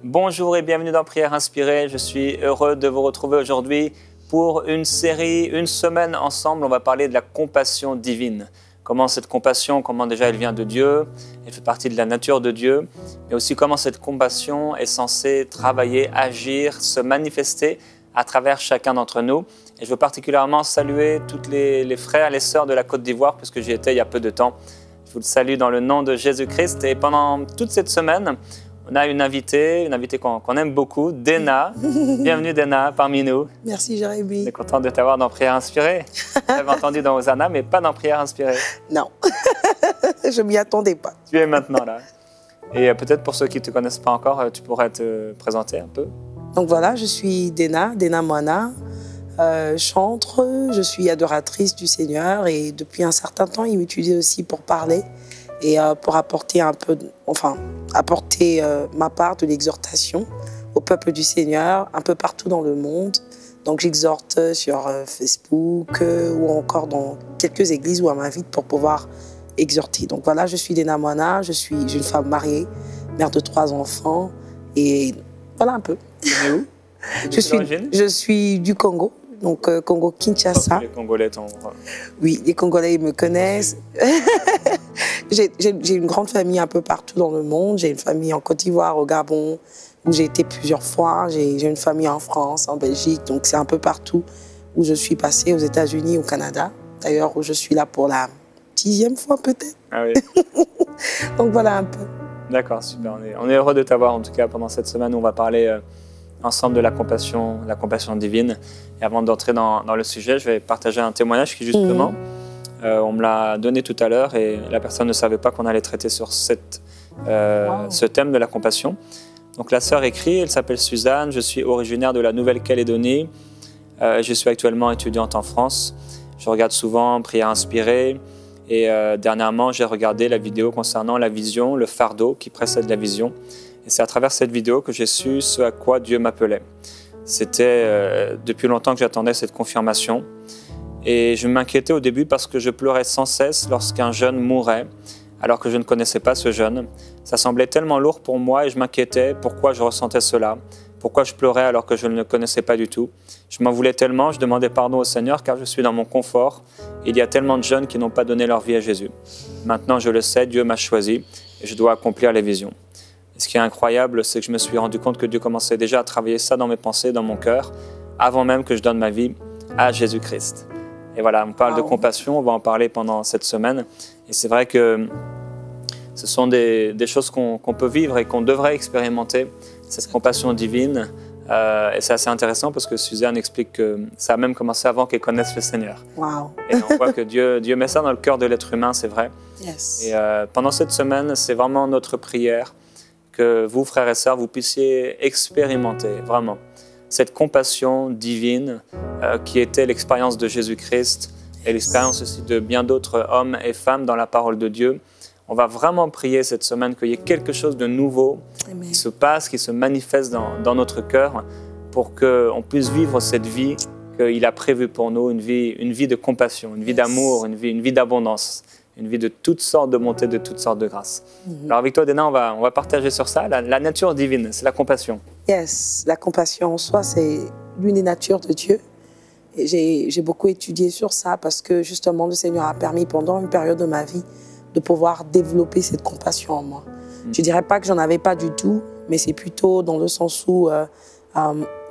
Bonjour et bienvenue dans Prière Inspirée. Je suis heureux de vous retrouver aujourd'hui pour une série, une semaine ensemble. On va parler de la compassion divine. Comment cette compassion, comment déjà elle vient de Dieu, elle fait partie de la nature de Dieu, mais aussi comment cette compassion est censée travailler, agir, se manifester à travers chacun d'entre nous. Et je veux particulièrement saluer tous les frères et les sœurs de la Côte d'Ivoire, puisque j'y étais il y a peu de temps. Je vous le salue dans le nom de Jésus-Christ. Et pendant toute cette semaine, on a une invitée qu'on aime beaucoup, Dena. Bienvenue Dena parmi nous. Merci Jérémy. On est content de t'avoir dans Prière Inspirée. J'avais entendu dans Hosanna, mais pas dans Prière Inspirée. Non, je m'y attendais pas. Tu es maintenant là. Et peut-être pour ceux qui ne te connaissent pas encore, tu pourrais te présenter un peu. Donc voilà, je suis Dena Moana, chantre, je suis adoratrice du Seigneur et depuis un certain temps, il m'utilise aussi pour parler et pour apporter ma part de l'exhortation au peuple du Seigneur un peu partout dans le monde. Donc j'exhorte sur Facebook ou encore dans quelques églises où on m'invite pour pouvoir exhorter. Donc voilà, je suis Dena Moana, j'ai une femme mariée, mère de 3 enfants et voilà un peu. Tu es où? Je suis du Congo, donc Congo-Kinshasa. Les Congolais Oui, les Congolais me connaissent. J'ai une grande famille un peu partout dans le monde. J'ai une famille en Côte d'Ivoire, au Gabon, où j'ai été plusieurs fois. J'ai une famille en France, en Belgique, donc c'est un peu partout où je suis passée, aux États-Unis, au Canada. D'ailleurs, où je suis là pour la 10e fois peut-être. Ah oui. Donc voilà un peu. D'accord, super. On est heureux de t'avoir en tout cas pendant cette semaine où on va parler ensemble de la compassion divine. Et avant d'entrer dans le sujet, je vais partager un témoignage qui justement, on me l'a donné tout à l'heure et la personne ne savait pas qu'on allait traiter sur ce thème de la compassion. Donc la sœur écrit, elle s'appelle Suzanne, je suis originaire de la Nouvelle-Calédonie, je suis actuellement étudiante en France. Je regarde souvent Prière Inspirée et dernièrement j'ai regardé la vidéo concernant la vision, le fardeau qui précède la vision. Et c'est à travers cette vidéo que j'ai su ce à quoi Dieu m'appelait. C'était depuis longtemps que j'attendais cette confirmation. Et je m'inquiétais au début parce que je pleurais sans cesse lorsqu'un jeune mourait, alors que je ne connaissais pas ce jeune. Ça semblait tellement lourd pour moi et je m'inquiétais pourquoi je ressentais cela, pourquoi je pleurais alors que je ne le connaissais pas du tout. Je m'en voulais tellement, je demandais pardon au Seigneur car je suis dans mon confort. Il y a tellement de jeunes qui n'ont pas donné leur vie à Jésus. Maintenant je le sais, Dieu m'a choisi et je dois accomplir les visions. Et ce qui est incroyable, c'est que je me suis rendu compte que Dieu commençait déjà à travailler ça dans mes pensées, dans mon cœur, avant même que je donne ma vie à Jésus-Christ. Et voilà, on parle de compassion, on va en parler pendant cette semaine. Et c'est vrai que ce sont des choses qu'on peut vivre et qu'on devrait expérimenter, cette compassion divine. Et c'est assez intéressant parce que Suzanne explique que ça a même commencé avant qu'elle connaisse le Seigneur. Wow. Et on voit que Dieu met ça dans le cœur de l'être humain, c'est vrai. Yes. Et pendant cette semaine, c'est vraiment notre prière que vous, frères et sœurs, vous puissiez expérimenter vraiment cette compassion divine qui était l'expérience de Jésus-Christ et l'expérience aussi de bien d'autres hommes et femmes dans la parole de Dieu. On va vraiment prier cette semaine qu'il y ait quelque chose de nouveau qui se passe, qui se manifeste dans notre cœur pour qu'on puisse vivre cette vie qu'il a prévue pour nous, une vie de compassion, une vie d'amour, une vie d'abondance, une vie de toutes sortes de montées, de toutes sortes de grâces. Alors avec toi, Dena, on va partager sur ça, la nature divine, c'est la compassion. Yes, la compassion en soi, c'est l'une des natures de Dieu. J'ai beaucoup étudié sur ça parce que justement, le Seigneur a permis pendant une période de ma vie de pouvoir développer cette compassion en moi. Je ne dirais pas que j'en avais pas du tout, mais c'est plutôt dans le sens où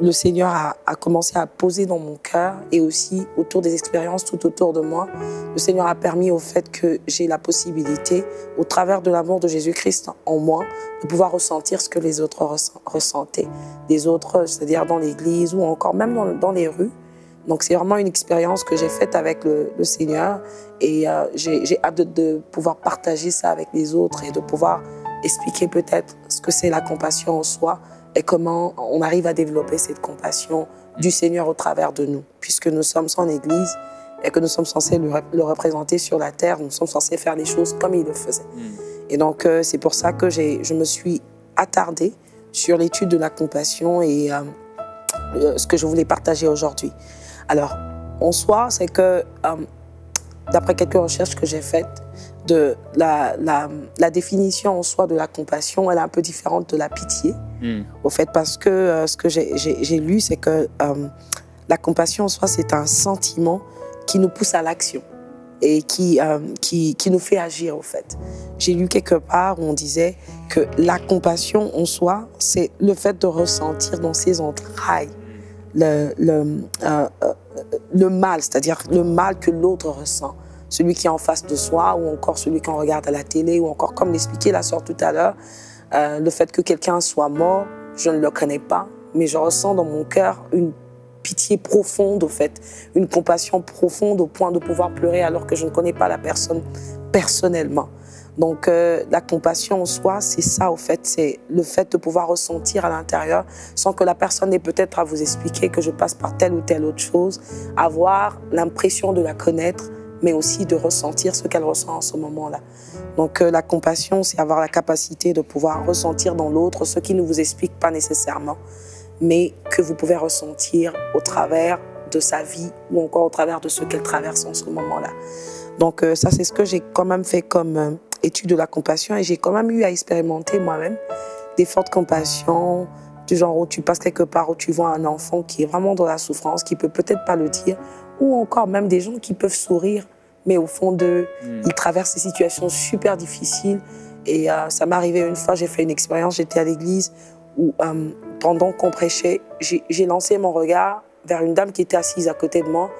le Seigneur a commencé à poser dans mon cœur et aussi autour des expériences tout autour de moi. Le Seigneur a permis au fait que j'ai la possibilité, au travers de l'amour de Jésus-Christ en moi, de pouvoir ressentir ce que les autres ressentaient. Des autres, c'est-à-dire dans l'église ou encore même dans les rues. Donc c'est vraiment une expérience que j'ai faite avec le Seigneur et j'ai hâte de pouvoir partager ça avec les autres et de pouvoir expliquer peut-être ce que c'est la compassion en soi et comment on arrive à développer cette compassion du Seigneur au travers de nous. Puisque nous sommes son Église et que nous sommes censés le représenter sur la terre, nous sommes censés faire les choses comme il le faisait. Et donc c'est pour ça que je me suis attardée sur l'étude de la compassion et ce que je voulais partager aujourd'hui. Alors, en soi, c'est que d'après quelques recherches que j'ai faites, la définition en soi de la compassion, elle est un peu différente de la pitié. Au fait, parce que ce que j'ai lu, c'est que la compassion en soi, c'est un sentiment qui nous pousse à l'action et qui nous fait agir, au fait. J'ai lu quelque part où on disait que la compassion en soi, c'est le fait de ressentir dans ses entrailles le mal, c'est-à-dire le mal que l'autre ressent. Celui qui est en face de soi, ou encore celui qu'on regarde à la télé, ou encore, comme l'expliquait la sœur tout à l'heure, le fait que quelqu'un soit mort, je ne le connais pas, mais je ressens dans mon cœur une pitié profonde, au fait, une compassion profonde au point de pouvoir pleurer alors que je ne connais pas la personne personnellement. Donc, la compassion en soi, c'est ça, au fait, c'est le fait de pouvoir ressentir à l'intérieur, sans que la personne ait peut-être à vous expliquer que je passe par telle ou telle autre chose, avoir l'impression de la connaître, mais aussi de ressentir ce qu'elle ressent en ce moment-là. Donc, la compassion, c'est avoir la capacité de pouvoir ressentir dans l'autre ce qui ne vous explique pas nécessairement, mais que vous pouvez ressentir au travers de sa vie ou encore au travers de ce qu'elle traverse en ce moment-là. Donc, ça, c'est ce que j'ai quand même fait comme étude de la compassion, et j'ai quand même eu à expérimenter moi-même des fortes compassions, du genre où tu passes quelque part, où tu vois un enfant qui est vraiment dans la souffrance, qui peut peut-être pas le dire, ou encore même des gens qui peuvent sourire, mais au fond d'eux, ils traversent des situations super difficiles. Et ça m'est arrivé une fois, j'ai fait une expérience, j'étais à l'église, où pendant qu'on prêchait, j'ai lancé mon regard vers une dame qui était assise à côté de moi.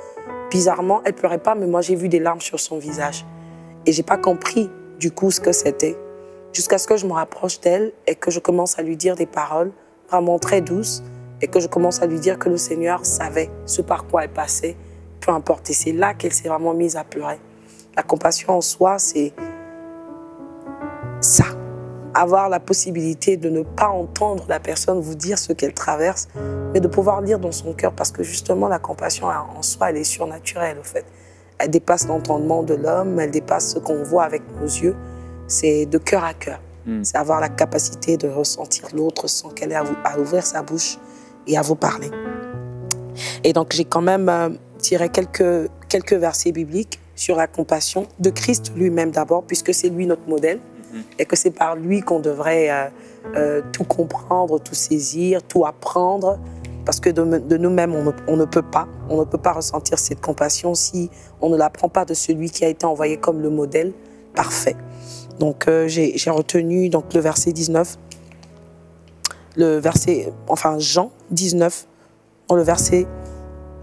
Bizarrement, elle pleurait pas, mais moi j'ai vu des larmes sur son visage. Et j'ai pas compris du coup ce que c'était. Jusqu'à ce que je me rapproche d'elle et que je commence à lui dire des paroles vraiment très douces, et que je commence à lui dire que le Seigneur savait ce par quoi elle passait, peu importe. Et c'est là qu'elle s'est vraiment mise à pleurer. La compassion en soi, c'est ça. Avoir la possibilité de ne pas entendre la personne vous dire ce qu'elle traverse, mais de pouvoir lire dans son cœur, parce que justement la compassion en soi, elle est surnaturelle, au fait. Elle dépasse l'entendement de l'homme, elle dépasse ce qu'on voit avec nos yeux. C'est de cœur à cœur. C'est avoir la capacité de ressentir l'autre sans qu'elle ait à ouvrir sa bouche et à vous parler. Et donc j'ai quand même tiré quelques versets bibliques sur la compassion de Christ lui-même d'abord, puisque c'est lui notre modèle, et que c'est par lui qu'on devrait tout comprendre, tout saisir, tout apprendre, parce que de nous-mêmes, on ne peut pas ressentir cette compassion si on ne l'apprend pas de celui qui a été envoyé comme le modèle parfait. Donc j'ai retenu donc, le verset 19, Jean 19, dans le verset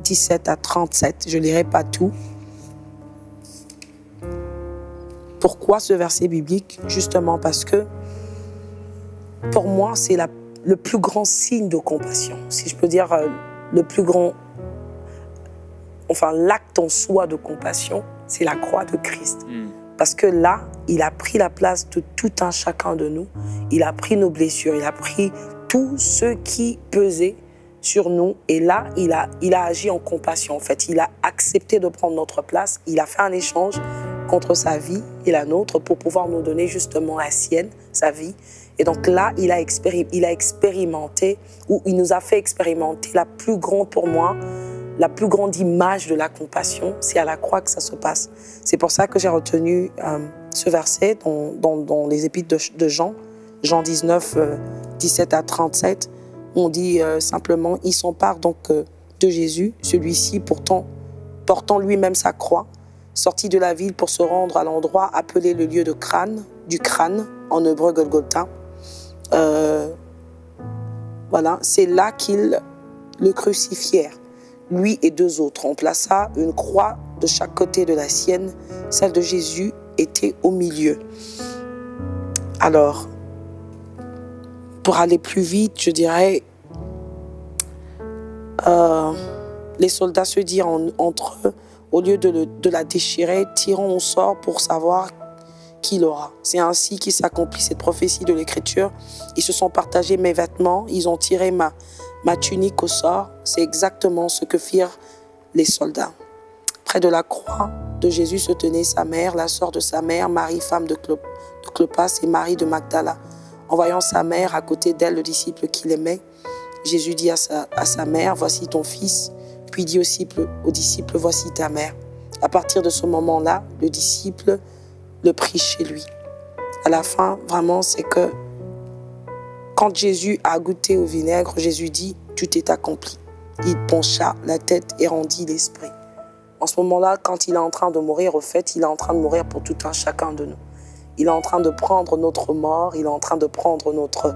17 à 37, je ne lirai pas tout. Pourquoi ce verset biblique? Justement parce que, pour moi, c'est le plus grand signe de compassion. Si je peux dire le plus grand, l'acte en soi de compassion, c'est la croix de Christ. Parce que là, il a pris la place de tout un chacun de nous. Il a pris nos blessures, il a pris tout ce qui pesait sur nous. Et là, il a agi en compassion, en fait. Il a accepté de prendre notre place. Il a fait un échange contre sa vie et la nôtre pour pouvoir nous donner justement la sienne, sa vie. Et donc là, il a expérimenté, ou il nous a fait expérimenter la plus grande, pour moi, la plus grande image de la compassion. C'est à la croix que ça se passe. C'est pour ça que j'ai retenu ce verset dans les épîtres de Jean, Jean 19, 17 à 37. On dit simplement, il s'empare donc de Jésus, celui-ci portant lui-même sa croix, sorti de la ville pour se rendre à l'endroit appelé le lieu du crâne, en hébreu Golgotha. Voilà, c'est là qu'ils le crucifièrent, lui et deux autres. On plaça une croix de chaque côté de la sienne. Celle de Jésus était au milieu. Alors, pour aller plus vite, je dirais, les soldats se dirent entre eux, au lieu de la déchirer, tirons au sort pour savoir qui l'aura. C'est ainsi qu'il s'accomplit cette prophétie de l'Écriture. Ils se sont partagés mes vêtements, ils ont tiré ma tunique au sort. C'est exactement ce que firent les soldats. Près de la croix de Jésus se tenait sa mère, la sœur de sa mère, Marie, femme de Clopas, et Marie de Magdala. En voyant sa mère à côté d'elle, le disciple qu'il aimait, Jésus dit à sa mère, « Voici ton fils », puis dit au disciple, « Voici ta mère ». À partir de ce moment-là, le disciple le prix chez lui. À la fin, vraiment, c'est que quand Jésus a goûté au vinaigre, Jésus dit « tout est accompli ». Il pencha la tête et rendit l'esprit. En ce moment-là, quand il est en train de mourir, au fait, il est en train de mourir pour tout un chacun de nous. Il est en train de prendre notre mort, il est en train de prendre notre,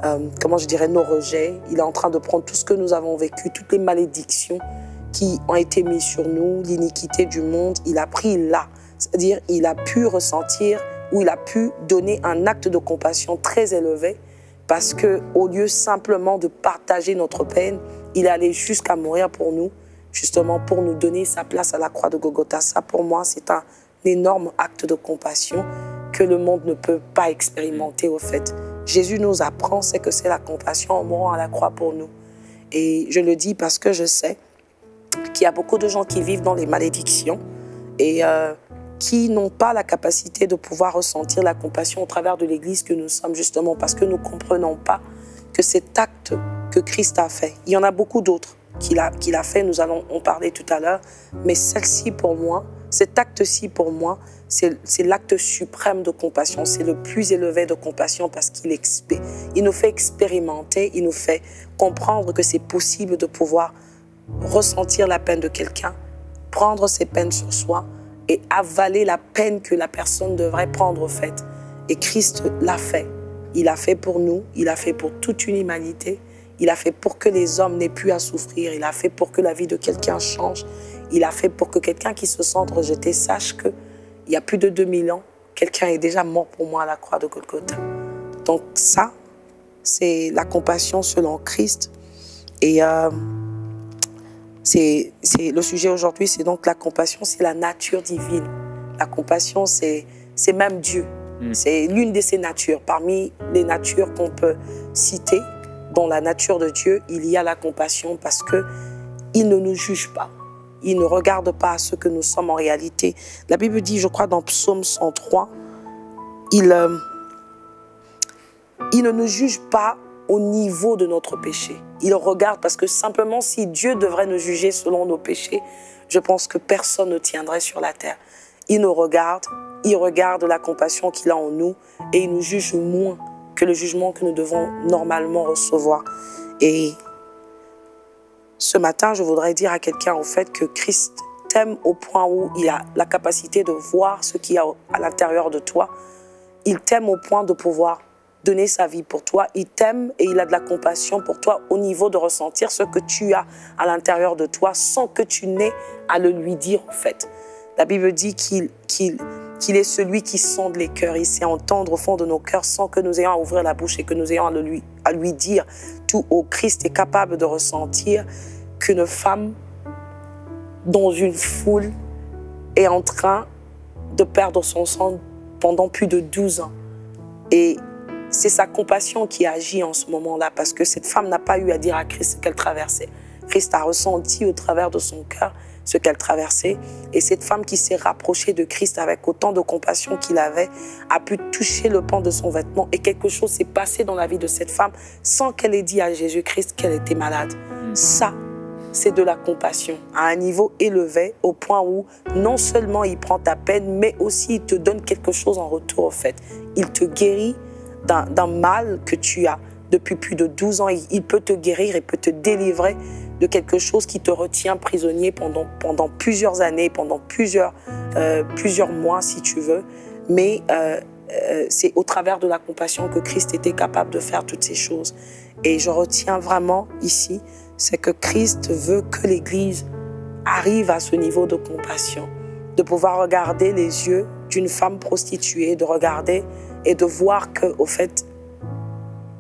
nos rejets. Il est en train de prendre tout ce que nous avons vécu, toutes les malédictions qui ont été mises sur nous, l'iniquité du monde. Il a pris là, c'est-à-dire il a pu ressentir ou il a pu donner un acte de compassion très élevé parce qu'au lieu simplement de partager notre peine, il est allé jusqu'à mourir pour nous, justement pour nous donner sa place à la croix de Golgotha. Ça, pour moi, c'est un énorme acte de compassion que le monde ne peut pas expérimenter, au fait. Jésus nous apprend, c'est que c'est la compassion en mourant à la croix pour nous. Et je le dis parce que je sais qu'il y a beaucoup de gens qui vivent dans les malédictions et qui n'ont pas la capacité de pouvoir ressentir la compassion au travers de l'Église que nous sommes, justement parce que nous ne comprenons pas que cet acte que Christ a fait, il y en a beaucoup d'autres qu'il a fait, nous allons en parler tout à l'heure, mais celle-ci pour moi, cet acte-ci pour moi, c'est l'acte suprême de compassion, c'est le plus élevé de compassion parce qu'il nous fait expérimenter, il nous fait comprendre que c'est possible de pouvoir ressentir la peine de quelqu'un, prendre ses peines sur soi et avaler la peine que la personne devrait prendre au fait. Et Christ l'a fait. Il l'a fait pour nous, il l'a fait pour toute une humanité, il a fait pour que les hommes n'aient plus à souffrir, il a fait pour que la vie de quelqu'un change, il a fait pour que quelqu'un qui se sente rejeté sache qu'il y a plus de 2000 ans, quelqu'un est déjà mort pour moi à la croix de Golgotha. Donc ça, c'est la compassion selon Christ. Et le sujet aujourd'hui, c'est donc la compassion, c'est la nature divine. La compassion, c'est même Dieu. C'est l'une de ses natures. Parmi les natures qu'on peut citer, dans la nature de Dieu, il y a la compassion parce qu'il ne nous juge pas. Il ne regarde pas à ce que nous sommes en réalité. La Bible dit, je crois dans Psaume 103, il ne nous juge pas au niveau de notre péché. Il regarde parce que simplement si Dieu devrait nous juger selon nos péchés, je pense que personne ne tiendrait sur la terre. Il nous regarde, il regarde la compassion qu'il a en nous et il nous juge moins que le jugement que nous devons normalement recevoir. Et ce matin, je voudrais dire à quelqu'un au fait que Christ t'aime au point où il a la capacité de voir ce qu'il y a à l'intérieur de toi. Il t'aime au point de pouvoir donner sa vie pour toi. Il t'aime et il a de la compassion pour toi au niveau de ressentir ce que tu as à l'intérieur de toi sans que tu n'aies à le lui dire en fait. La Bible dit qu'il est celui qui sonde les cœurs. Il sait entendre au fond de nos cœurs sans que nous ayons à ouvrir la bouche et que nous ayons à lui dire tout haut. Christ est capable de ressentir qu'une femme dans une foule est en train de perdre son sang pendant plus de 12 ans. Et c'est sa compassion qui agit en ce moment-là parce que cette femme n'a pas eu à dire à Christ ce qu'elle traversait. Christ a ressenti au travers de son cœur ce qu'elle traversait. Et cette femme qui s'est rapprochée de Christ avec autant de compassion qu'il avait, a pu toucher le pan de son vêtement et quelque chose s'est passé dans la vie de cette femme sans qu'elle ait dit à Jésus-Christ qu'elle était malade. Ça, c'est de la compassion à un niveau élevé au point où non seulement il prend ta peine, mais aussi il te donne quelque chose en retour au fait. Il te guérit d'un mal que tu as depuis plus de 12 ans. Il peut te guérir, il peut te délivrer de quelque chose qui te retient prisonnier pendant plusieurs années, pendant plusieurs mois si tu veux. Mais c'est au travers de la compassion que Christ était capable de faire toutes ces choses. Et je retiens vraiment ici, c'est que Christ veut que l'Église arrive à ce niveau de compassion, de pouvoir regarder les yeux d'une femme prostituée, de regarder et de voir qu'au fait,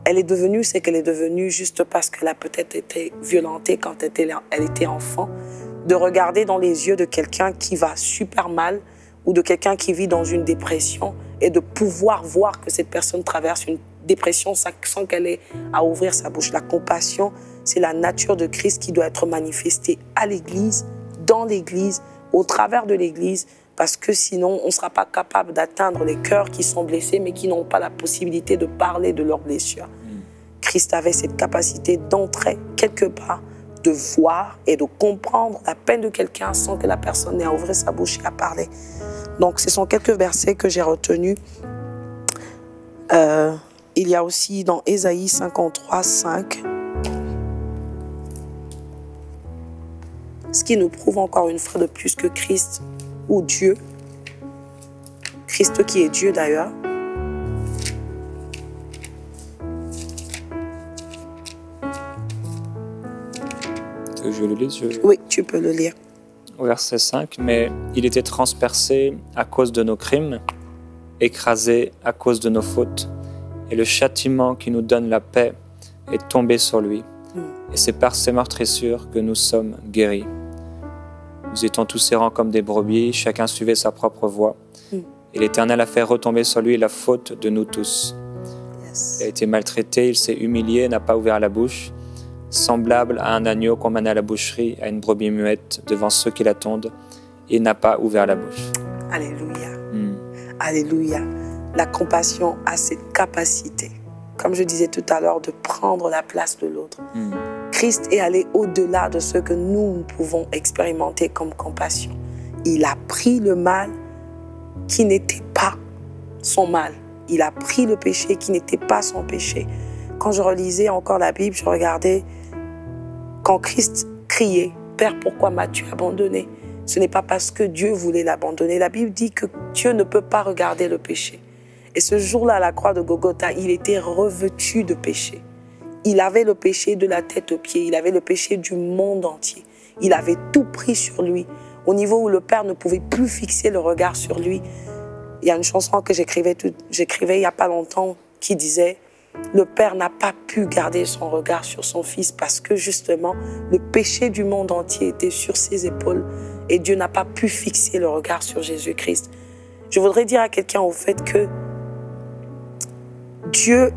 elle est devenue ce qu'elle est devenue juste parce qu'elle a peut-être été violentée quand elle était enfant, de regarder dans les yeux de quelqu'un qui va super mal ou de quelqu'un qui vit dans une dépression et de pouvoir voir que cette personne traverse une dépression sans qu'elle ait à ouvrir sa bouche. La compassion, c'est la nature de Christ qui doit être manifestée à l'Église, dans l'Église, au travers de l'Église, parce que sinon, on ne sera pas capable d'atteindre les cœurs qui sont blessés, mais qui n'ont pas la possibilité de parler de leurs blessures. Christ avait cette capacité d'entrer quelque part, de voir et de comprendre la peine de quelqu'un sans que la personne n'ait à ouvrir sa bouche et à parler. Donc, ce sont quelques versets que j'ai retenus. Il y a aussi dans Ésaïe 53, 5, ce qui nous prouve encore une fois de plus que Christ ou Dieu, Christ qui est Dieu d'ailleurs, je le lis, Oui, tu peux le lire. Au verset 5, mais il était transpercé à cause de nos crimes, écrasé à cause de nos fautes, et le châtiment qui nous donne la paix est tombé sur lui. Et c'est par ses meurtrissures que nous sommes guéris. Nous étions tous errants comme des brebis, chacun suivait sa propre voie. Et l'Éternel a fait retomber sur lui la faute de nous tous. Il a été maltraité, il s'est humilié, n'a pas ouvert la bouche. Semblable à un agneau qu'on mène à la boucherie, à une brebis muette devant ceux qui l'attendent, il n'a pas ouvert la bouche. Alléluia. Alléluia. La compassion a cette capacité, comme je disais tout à l'heure, de prendre la place de l'autre. Christ est allé au-delà de ce que nous pouvons expérimenter comme compassion. Il a pris le mal qui n'était pas son mal. Il a pris le péché qui n'était pas son péché. Quand je relisais encore la Bible, je regardais quand Christ criait « Père, pourquoi m'as-tu abandonné ?» Ce n'est pas parce que Dieu voulait l'abandonner. La Bible dit que Dieu ne peut pas regarder le péché. Et ce jour-là, à la croix de Golgotha, il était revêtu de péché. Il avait le péché de la tête aux pieds. Il avait le péché du monde entier. Il avait tout pris sur lui. Au niveau où le Père ne pouvait plus fixer le regard sur lui. Il y a une chanson que j'écrivais il n'y a pas longtemps qui disait « Le Père n'a pas pu garder son regard sur son Fils parce que justement, le péché du monde entier était sur ses épaules et Dieu n'a pas pu fixer le regard sur Jésus-Christ. » Je voudrais dire à quelqu'un au fait que Dieu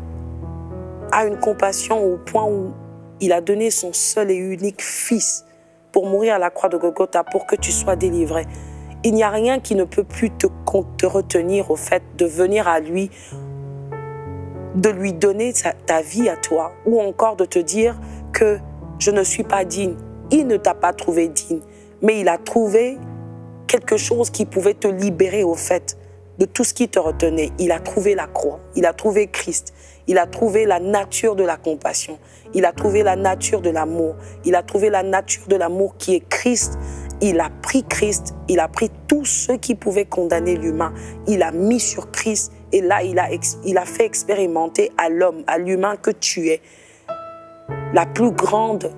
a une compassion au point où il a donné son seul et unique Fils pour mourir à la croix de Golgotha, pour que tu sois délivré. Il n'y a rien qui ne peut plus te retenir au fait de venir à lui, de lui donner ta vie à toi, ou encore de te dire que je ne suis pas digne. Il ne t'a pas trouvé digne, mais il a trouvé quelque chose qui pouvait te libérer au fait de tout ce qui te retenait. Il a trouvé la croix, il a trouvé Christ, il a trouvé la nature de la compassion, il a trouvé la nature de l'amour, il a trouvé la nature de l'amour qui est Christ. Il a pris Christ, il a pris tout ce qui pouvait condamner l'humain, il a mis sur Christ et là il a fait expérimenter à l'homme, à l'humain que tu es, la plus grande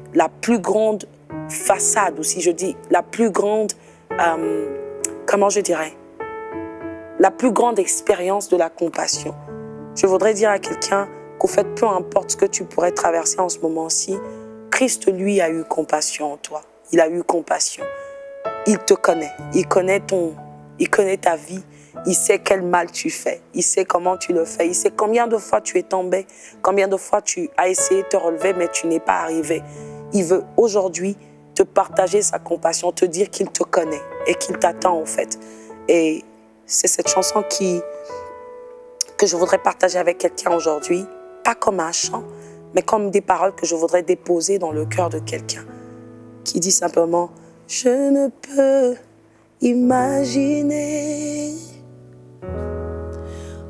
façade, ou si je dis la plus grande, comment je dirais, la plus grande expérience de la compassion. Je voudrais dire à quelqu'un qu'au fait, peu importe ce que tu pourrais traverser en ce moment-ci, Christ, lui, a eu compassion en toi. Il a eu compassion. Il te connaît. Il connaît ta vie. Il sait quel mal tu fais. Il sait comment tu le fais. Il sait combien de fois tu es tombé, combien de fois tu as essayé de te relever, mais tu n'es pas arrivé. Il veut aujourd'hui te partager sa compassion, te dire qu'il te connaît et qu'il t'attend en fait. Et c'est cette chanson que je voudrais partager avec quelqu'un aujourd'hui, pas comme un chant, mais comme des paroles que je voudrais déposer dans le cœur de quelqu'un, qui dit simplement « Je ne peux imaginer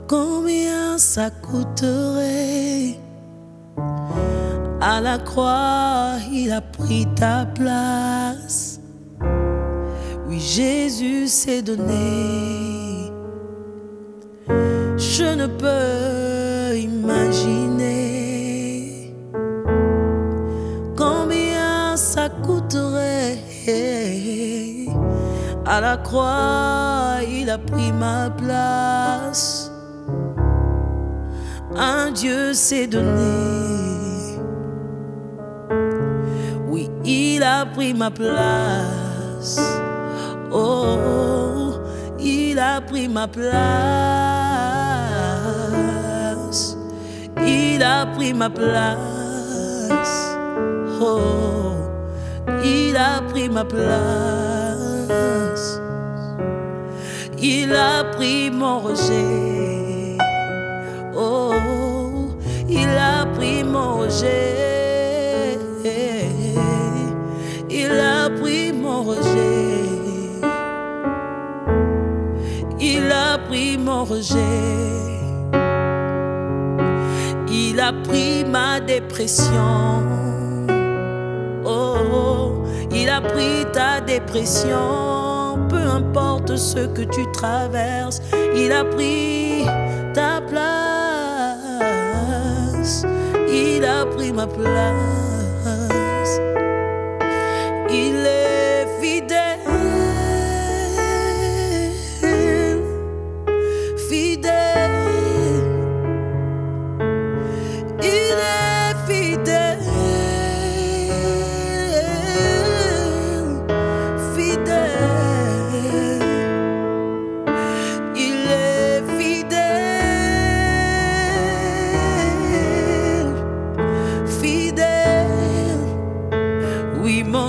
combien ça coûterait. À la croix, il a pris ta place. Oui, Jésus s'est donné. Je ne peux imaginer combien ça coûterait. À la croix, il a pris ma place. Un Dieu s'est donné. Oui, il a pris ma place. Oh, il a pris ma place. Il a pris ma place. Oh, il a pris ma place. Il a pris mon rejet. Oh, il a pris mon rejet. Il a pris mon rejet. pris ma dépression. Oh, il a pris ta dépression. Peu importe ce que tu traverses, il a pris ta place. Il a pris ma place. Il est fidèle.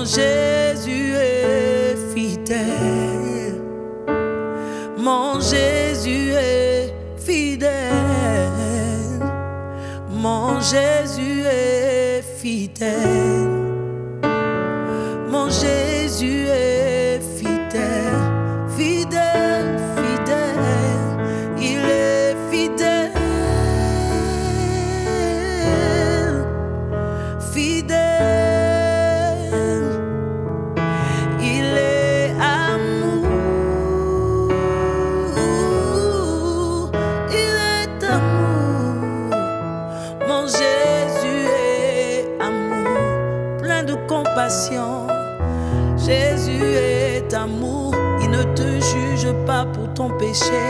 Jésus est fidèle. Mon Jésus est fidèle. Mon Jésus est fidèle. Mon Jésus est fidèle. Fidèle, fidèle. Il est fidèle. Fidèle. Jésus est amour, il ne te juge pas pour ton péché,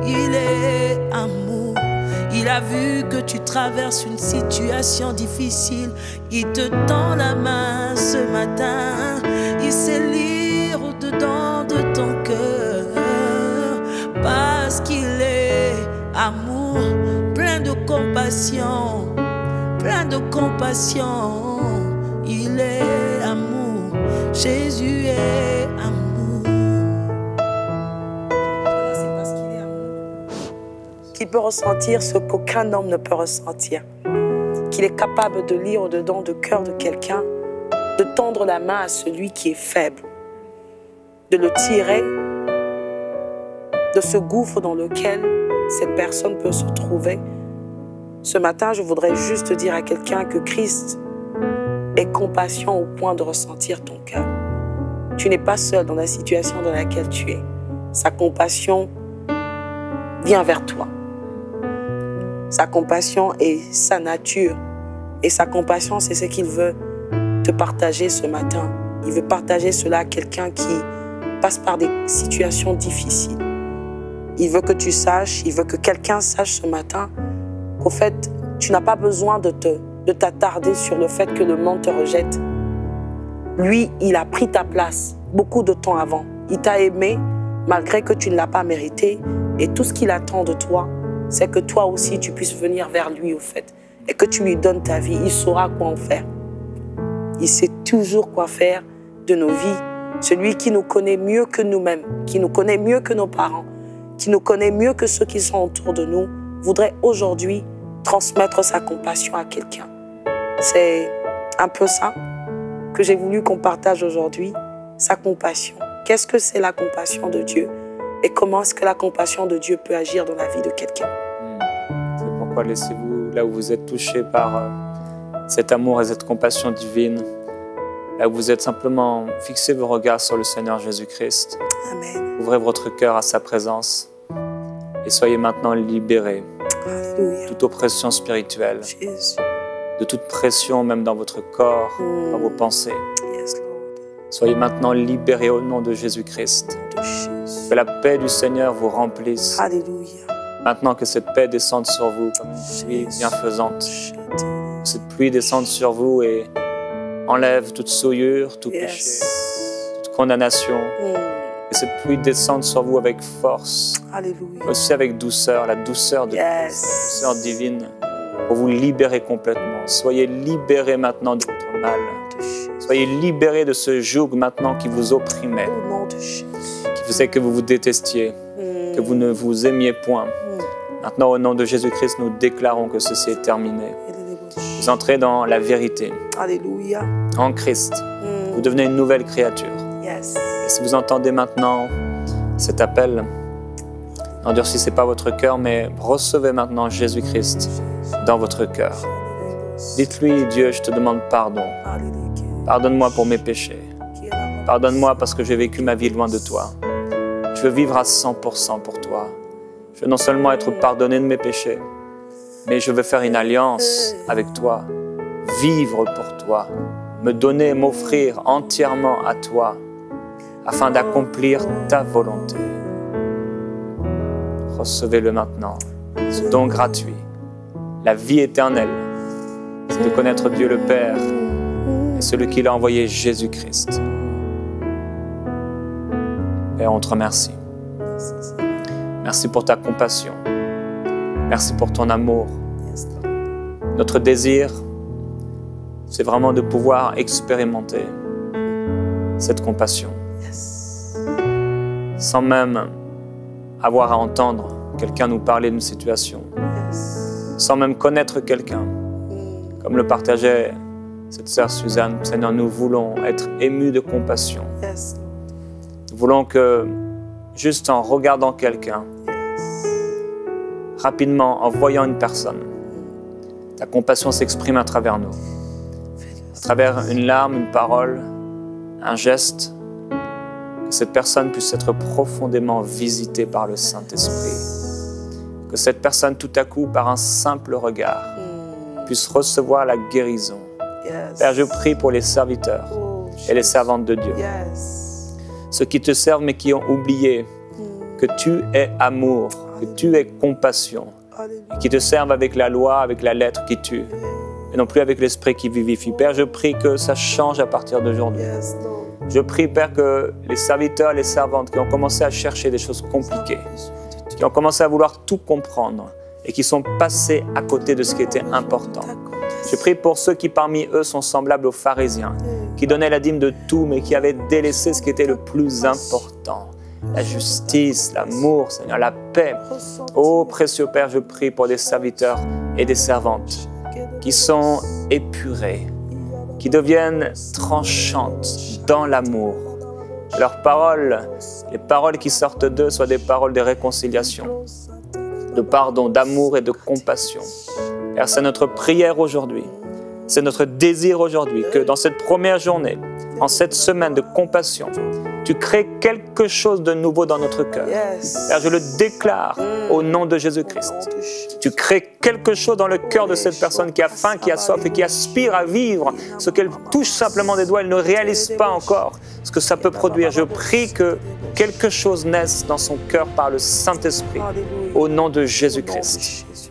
il est amour. Il a vu que tu traverses une situation difficile, il te tend la main ce matin, il sait lire au-dedans de ton cœur, parce qu'il est amour, plein de compassion, plein de compassion. Il est amour, Jésus est amour. Voilà, c'est parce qu'il est amour qu'il peut ressentir ce qu'aucun homme ne peut ressentir. Qu'il est capable de lire au-dedans du cœur de quelqu'un, de tendre la main à celui qui est faible, de le tirer de ce gouffre dans lequel cette personne peut se trouver. Ce matin, je voudrais juste dire à quelqu'un que Christ et compassion au point de ressentir ton cœur. Tu n'es pas seul dans la situation dans laquelle tu es. Sa compassion vient vers toi. Sa compassion est sa nature. Et sa compassion, c'est ce qu'il veut te partager ce matin. Il veut partager cela à quelqu'un qui passe par des situations difficiles. Il veut que tu saches, il veut que quelqu'un sache ce matin qu'au fait, tu n'as pas besoin de t'attarder sur le fait que le monde te rejette. Lui, il a pris ta place beaucoup de temps avant. Il t'a aimé malgré que tu ne l'as pas mérité. Et tout ce qu'il attend de toi, c'est que toi aussi, tu puisses venir vers lui, au fait. Et que tu lui donnes ta vie. Il saura quoi en faire. Il sait toujours quoi faire de nos vies. Celui qui nous connaît mieux que nous-mêmes, qui nous connaît mieux que nos parents, qui nous connaît mieux que ceux qui sont autour de nous, voudrait aujourd'hui transmettre sa compassion à quelqu'un. C'est un peu ça que j'ai voulu qu'on partage aujourd'hui, sa compassion. Qu'est-ce que c'est la compassion de Dieu? Et comment est-ce que la compassion de Dieu peut agir dans la vie de quelqu'un? C'est pourquoi laissez-vous, là où vous êtes touché par cet amour et cette compassion divine, là où vous êtes simplement, fixez vos regards sur le Seigneur Jésus-Christ. Amen. Ouvrez votre cœur à sa présence et soyez maintenant libérés. Alléluia. Toute oppression spirituelle, Jésus. de toute pression même dans votre corps, dans vos pensées. Yes, Lord. Soyez maintenant libérés au nom de Jésus-Christ. De Jésus. Que la paix du Seigneur vous remplisse. Alléluia. Maintenant que cette paix descende sur vous comme une pluie bienfaisante. Que cette pluie descende sur vous et enlève toute souillure, tout péché, toute condamnation. Que cette pluie descende sur vous avec force. Alléluia. Aussi avec douceur, la douceur de Christ, la douceur divine, pour vous libérer complètement. Soyez libérés maintenant de votre mal. Soyez libérés de ce joug maintenant qui vous opprimait, Au nom de Jésus. qui faisait que vous vous détestiez, que vous ne vous aimiez point. Maintenant, au nom de Jésus-Christ, nous déclarons que ceci est terminé. Vous entrez dans la vérité. Alléluia. En Christ, vous devenez une nouvelle créature. Yes. Et si vous entendez maintenant cet appel, n'endurcissez pas votre cœur, mais recevez maintenant Jésus-Christ dans votre cœur. Dites-lui, Dieu, je te demande pardon. Pardonne-moi pour mes péchés. Pardonne-moi parce que j'ai vécu ma vie loin de toi. Je veux vivre à 100% pour toi. Je veux non seulement être pardonné de mes péchés, mais je veux faire une alliance avec toi, vivre pour toi, me donner, m'offrir entièrement à toi, afin d'accomplir ta volonté. Recevez-le maintenant, ce don gratuit, la vie éternelle, c'est de connaître Dieu le Père et celui qui l'a envoyé, Jésus-Christ. Père, on te remercie. Merci pour ta compassion. Merci pour ton amour. Notre désir, c'est vraiment de pouvoir expérimenter cette compassion. Sans même avoir à entendre quelqu'un nous parler d'une situation. Sans même connaître quelqu'un. Comme le partageait cette sœur Suzanne, Seigneur, nous voulons être émus de compassion. Nous voulons que, juste en regardant quelqu'un, rapidement, en voyant une personne, ta compassion s'exprime à travers nous. À travers une larme, une parole, un geste, que cette personne puisse être profondément visitée par le Saint-Esprit. Que cette personne, tout à coup, par un simple regard, puisse recevoir la guérison. Père, je prie pour les serviteurs et les servantes de Dieu. Ceux qui te servent mais qui ont oublié que tu es amour, que tu es compassion, et qui te servent avec la loi, avec la lettre qui tue, et non plus avec l'esprit qui vivifie. Père, je prie que ça change à partir d'aujourd'hui. Je prie, Père, que les serviteurs, les servantes qui ont commencé à chercher des choses compliquées, qui ont commencé à vouloir tout comprendre et qui sont passés à côté de ce qui était important. Je prie pour ceux qui parmi eux sont semblables aux pharisiens, qui donnaient la dîme de tout, mais qui avaient délaissé ce qui était le plus important. La justice, l'amour, Seigneur, la paix. Ô précieux Père, je prie pour des serviteurs et des servantes qui sont épurés, qui deviennent tranchantes dans l'amour. Que leurs paroles, les paroles qui sortent d'eux soient des paroles de réconciliation, de pardon, d'amour et de compassion. Père, c'est notre prière aujourd'hui, c'est notre désir aujourd'hui que dans cette première journée, en cette semaine de compassion, tu crées quelque chose de nouveau dans notre cœur. Père, je le déclare au nom de Jésus-Christ. Tu crées quelque chose dans le cœur de cette personne qui a faim, qui a soif et qui aspire à vivre ce qu'elle touche simplement des doigts. Elle ne réalise pas encore ce que ça peut produire. Je prie que quelque chose naisse dans son cœur par le Saint-Esprit au nom de Jésus-Christ.